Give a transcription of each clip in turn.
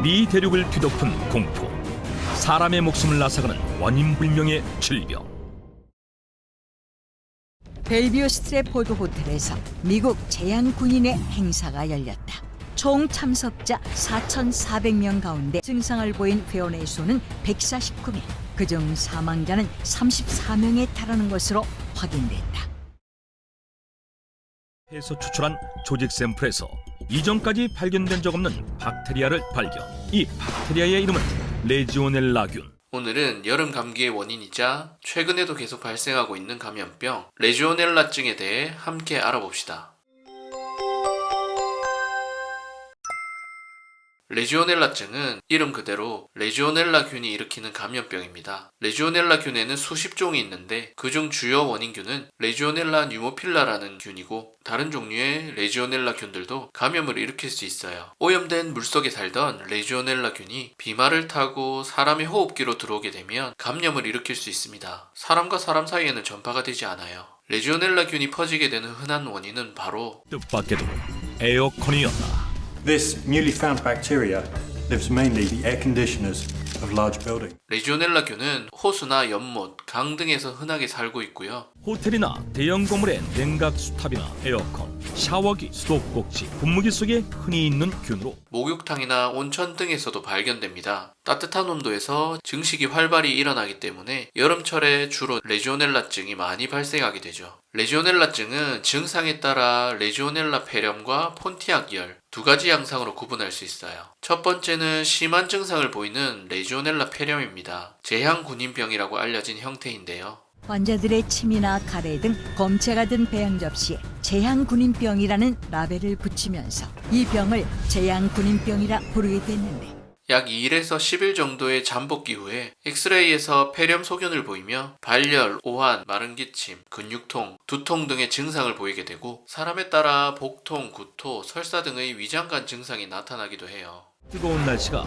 미 대륙을 뒤덮은 공포, 사람의 목숨을 앗아가는 원인불명의 질병. 벨뷰 스트랩포드 호텔에서 미국 제양 군인의 행사가 열렸다. 총 참석자 4,400명 가운데 증상을 보인 회원의 수는 149명, 그중 사망자는 34명에 달하는 것으로 확인됐다. 해서 추출한 조직 샘플에서 이전까지 발견된 적 없는 박테리아를 발견. 이 박테리아의 이름은 레지오넬라균. 오늘은 여름 감기의 원인이자 최근에도 계속 발생하고 있는 감염병 레지오넬라증에 대해 함께 알아봅시다. 레지오넬라증은 이름 그대로 레지오넬라균이 일으키는 감염병입니다. 레지오넬라균에는 수십 종이 있는데 그중 주요 원인균은 레지오넬라 뉴모필라라는 균이고 다른 종류의 레지오넬라균들도 감염을 일으킬 수 있어요. 오염된 물속에 살던 레지오넬라균이 비말을 타고 사람의 호흡기로 들어오게 되면 감염을 일으킬 수 있습니다. 사람과 사람 사이에는 전파가 되지 않아요. 레지오넬라균이 퍼지게 되는 흔한 원인은 바로 뜻밖에도 에어컨이었다. This newly found bacteria lives mainly in the air conditioners of large buildings. 레지오넬라균은 호수나 연못, 강 등에서 흔하게 살고 있고요. 호텔이나 대형 건물의 냉각 수탑이나 에어컨, 샤워기, 수도꼭지, 분무기 속에 흔히 있는 균으로 목욕탕이나 온천 등에서도 발견됩니다. 따뜻한 온도에서 증식이 활발히 일어나기 때문에 여름철에 주로 레지오넬라증이 많이 발생하게 되죠. 레지오넬라증은 증상에 따라 레지오넬라 폐렴과 폰티악열 두 가지 양상으로 구분할 수 있어요. 첫 번째는 심한 증상을 보이는 레지오넬라 폐렴입니다. 제향군인병이라고 알려진 형태인데요. 환자들의 침이나 가래 등 검체가 든 배양 접시에 제향군인병이라는 라벨을 붙이면서 이 병을 제향군인병이라 부르게 됐는데, 약 2일에서 10일 정도의 잠복기 후에 엑스레이에서 폐렴 소견을 보이며 발열, 오한, 마른 기침, 근육통, 두통 등의 증상을 보이게 되고 사람에 따라 복통, 구토, 설사 등의 위장관 증상이 나타나기도 해요. 뜨거운 날씨가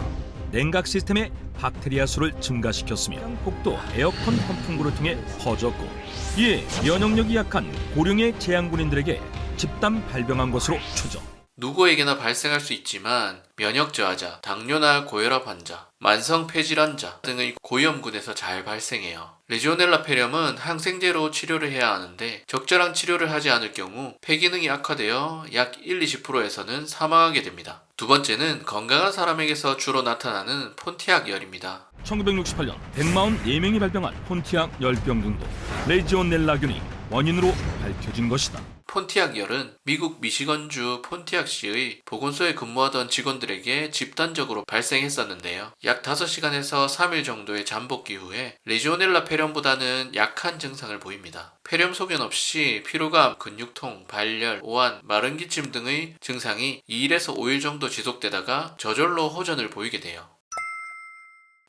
냉각 시스템의 박테리아 수를 증가시켰으며 폭도 에어컨 환풍구를 통해 퍼졌고, 이에 면역력이 약한 고령의 제향군인들에게 집단 발병한 것으로 추정. 누구에게나 발생할 수 있지만 면역 저하자, 당뇨나 고혈압 환자, 만성 폐질환자 등의 고위험군에서 잘 발생해요. 레지오넬라 폐렴은 항생제로 치료를 해야 하는데 적절한 치료를 하지 않을 경우 폐 기능이 악화되어 약 1-20%에서는 사망하게 됩니다. 두 번째는 건강한 사람에게서 주로 나타나는 폰티악열입니다. 1968년 144명이 발병한 폰티악 열병 등도 레지오넬라균이 원인으로 밝혀진 것이다. 폰티악열은 미국 미시건주 폰티악시의 보건소에 근무하던 직원들에게 집단적으로 발생했었는데요. 약 5시간에서 3일 정도의 잠복기 후에 레지오넬라 폐렴보다는 약한 증상을 보입니다. 폐렴 소견 없이 피로감, 근육통, 발열, 오한, 마른 기침 등의 증상이 2일에서 5일 정도 지속되다가 저절로 호전을 보이게 돼요.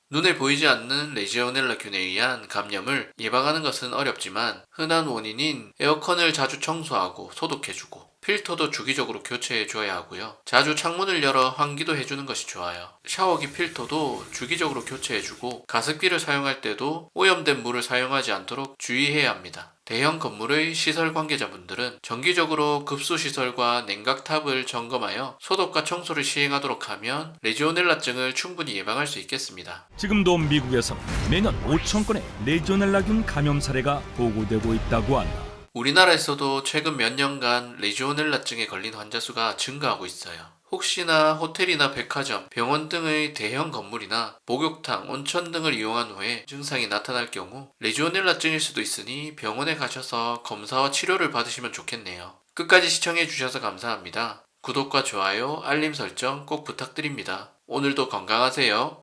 눈에 보이지 않는 레지오넬라균에 의한 감염을 예방하는 것은 어렵지만 흔한 원인인 에어컨을 자주 청소하고 소독해주고 필터도 주기적으로 교체해줘야 하고요. 자주 창문을 열어 환기도 해주는 것이 좋아요. 샤워기 필터도 주기적으로 교체해주고 가습기를 사용할 때도 오염된 물을 사용하지 않도록 주의해야 합니다. 대형 건물의 시설 관계자분들은 정기적으로 급수시설과 냉각탑을 점검하여 소독과 청소를 시행하도록 하면 레지오넬라증을 충분히 예방할 수 있겠습니다. 지금도 미국에서는 매년 5,000건의 레지오넬라균 감염 사례가 보고되고 있다고 한다. 우리나라에서도 최근 몇 년간 레지오넬라증에 걸린 환자 수가 증가하고 있어요. 혹시나 호텔이나 백화점, 병원 등의 대형 건물이나 목욕탕, 온천 등을 이용한 후에 증상이 나타날 경우 레지오넬라증일 수도 있으니 병원에 가셔서 검사와 치료를 받으시면 좋겠네요. 끝까지 시청해 주셔서 감사합니다. 구독과 좋아요, 알림 설정 꼭 부탁드립니다. 오늘도 건강하세요.